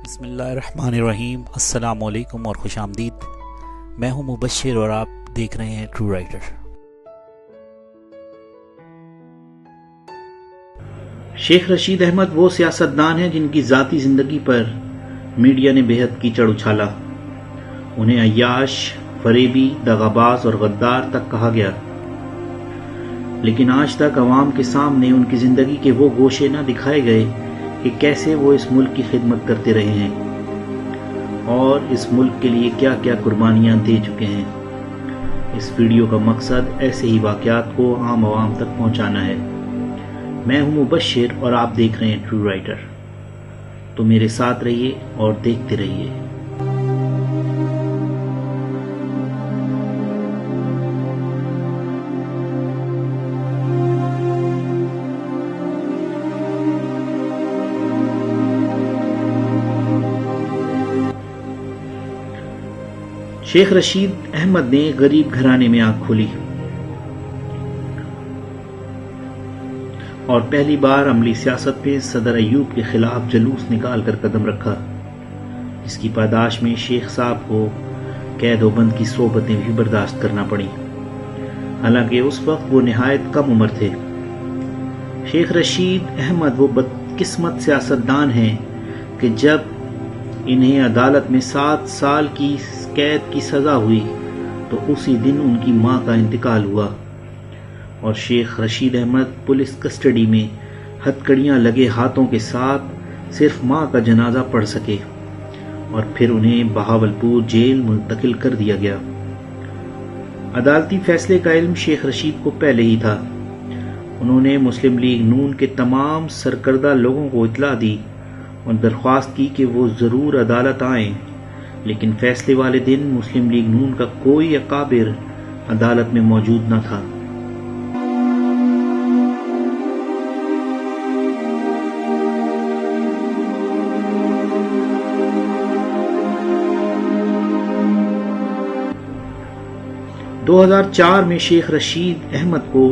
بسم اللہ الرحمن الرحیم۔ السلام علیکم اور خوش آمدید۔ میں ہوں مبشر اور آپ دیکھ رہے ہیں ٹرو رائٹر۔ شیخ رشید احمد وہ سیاستدان ہیں جن کی ذاتی زندگی پر میڈیا نے بے حد کیچڑ اچھالا۔ انہیں عیاش، فریبی، دغاباز اور غدار تک کہا گیا، لیکن آج تک عوام کے سامنے ان کی زندگی کے وہ گوشے نہ دکھائے گئے کہ کیسے وہ اس ملک کی خدمت کرتے رہے ہیں اور اس ملک کے لیے کیا کیا قربانیاں دے چکے ہیں۔ اس ویڈیو کا مقصد ایسے ہی واقعات کو عام عوام تک پہنچانا ہے۔ میں ہوں مبشر اور آپ دیکھ رہے ہیں ٹرو رائٹر۔ تو میرے ساتھ رہیے اور دیکھتے رہیے۔ شیخ رشید احمد نے غریب گھرانے میں آنکھ کھولی اور پہلی بار عملی سیاست میں صدر ایوب کے خلاف جلوس نکال کر قدم رکھا، جس کی پاداش میں شیخ صاحب کو قید و بند کی صحبتیں بھی برداشت کرنا پڑیں، حالانکہ اس وقت وہ نہایت کم عمر تھے۔ شیخ رشید احمد وہ بدقسمت سیاستدان ہیں کہ جب انہیں عدالت میں 7 سال کی قید کی سزا ہوئی تو اسی دن ان کی ماں کا انتقال ہوا، اور شیخ رشید احمد پولیس کسٹڈی میں ہتکڑیاں لگے ہاتھوں کے ساتھ صرف ماں کا جنازہ پڑھ سکے، اور پھر انہیں بہاولپور جیل منتقل کر دیا گیا۔ عدالتی فیصلے کا علم شیخ رشید کو پہلے ہی تھا۔ انہوں نے مسلم لیگ نون کے تمام سرکردہ لوگوں کو اطلاع دی اور درخواست کی کہ وہ ضرور عدالت آئیں، لیکن فیصلے والے دن مسلم لیگ نون کا کوئی اکابر عدالت میں موجود نہ تھا۔ دو 2004 میں شیخ رشید احمد کو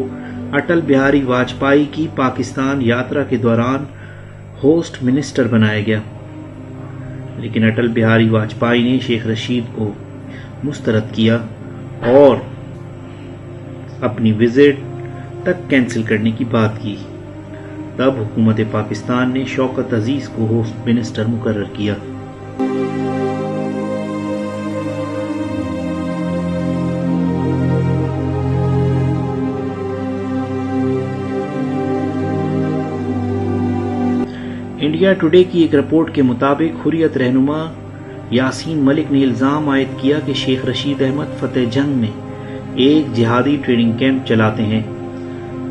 اٹل بہاری واجپئی کی پاکستان یاترا کے دوران ہوسٹ منسٹر بنایا گیا، لیکن اٹل بہاری واجپئی نے شیخ رشید کو مسترد کیا اور اپنی وزٹ تک کینسل کرنے کی بات کی۔ تب حکومت پاکستان نے شوکت عزیز کو ہوسٹ منسٹر مقرر کیا۔ انڈیا ٹوڈے کی ایک رپورٹ کے مطابق حریت رہنما یاسین ملک نے الزام عائد کیا کہ شیخ رشید احمد فتح جنگ میں ایک جہادی ٹریننگ کیمپ چلاتے ہیں،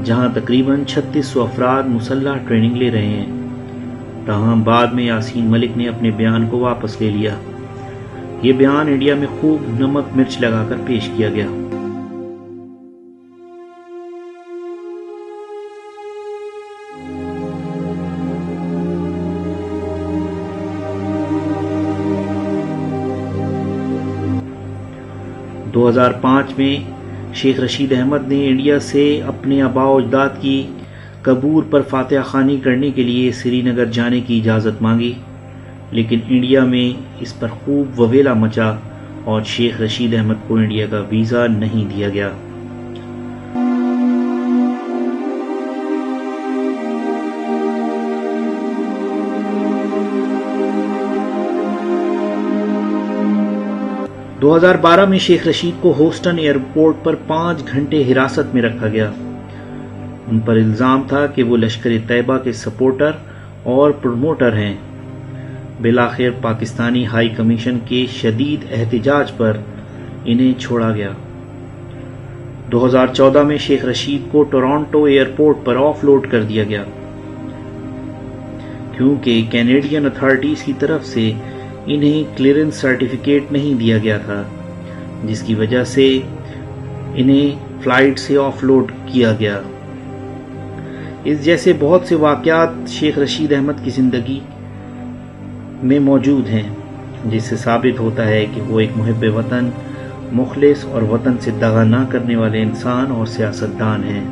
جہاں تقریباً 3600 افراد مسلح ٹریننگ لے رہے ہیں۔ تاہم بعد میں یاسین ملک نے اپنے بیان کو واپس لے لیا۔ یہ بیان انڈیا میں خوب نمک مرچ لگا کر پیش کیا گیا۔ دو 2005 میں شیخ رشید احمد نے انڈیا سے اپنے آباء و اجداد کی قبور پر فاتحہ خوانی کرنے کے لیے سری نگر جانے کی اجازت مانگی، لیکن انڈیا میں اس پر خوب وویلا مچا اور شیخ رشید احمد کو انڈیا کا ویزا نہیں دیا گیا۔ دو 2012 میں شیخ رشید کو ہوسٹن ایئرپورٹ پر 5 گھنٹے حراست میں رکھا گیا۔ ان پر الزام تھا کہ وہ لشکر طیبہ کے سپورٹر اور پروموٹر ہیں۔ بالآخر پاکستانی ہائی کمیشن کے شدید احتجاج پر انہیں چھوڑا گیا۔ 2014 میں شیخ رشید کو ٹورانٹو ایئرپورٹ پر آف لوڈ کر دیا گیا، کیونکہ کینیڈین اتھارٹیز کی طرف سے انہیں کلیئرنس سرٹیفکیٹ نہیں دیا گیا تھا، جس کی وجہ سے انہیں فلائٹ سے آف لوڈ کیا گیا۔ اس جیسے بہت سے واقعات شیخ رشید احمد کی زندگی میں موجود ہیں، جس سے ثابت ہوتا ہے کہ وہ ایک محب وطن، مخلص اور وطن سے دغا نہ کرنے والے انسان اور سیاستدان ہیں۔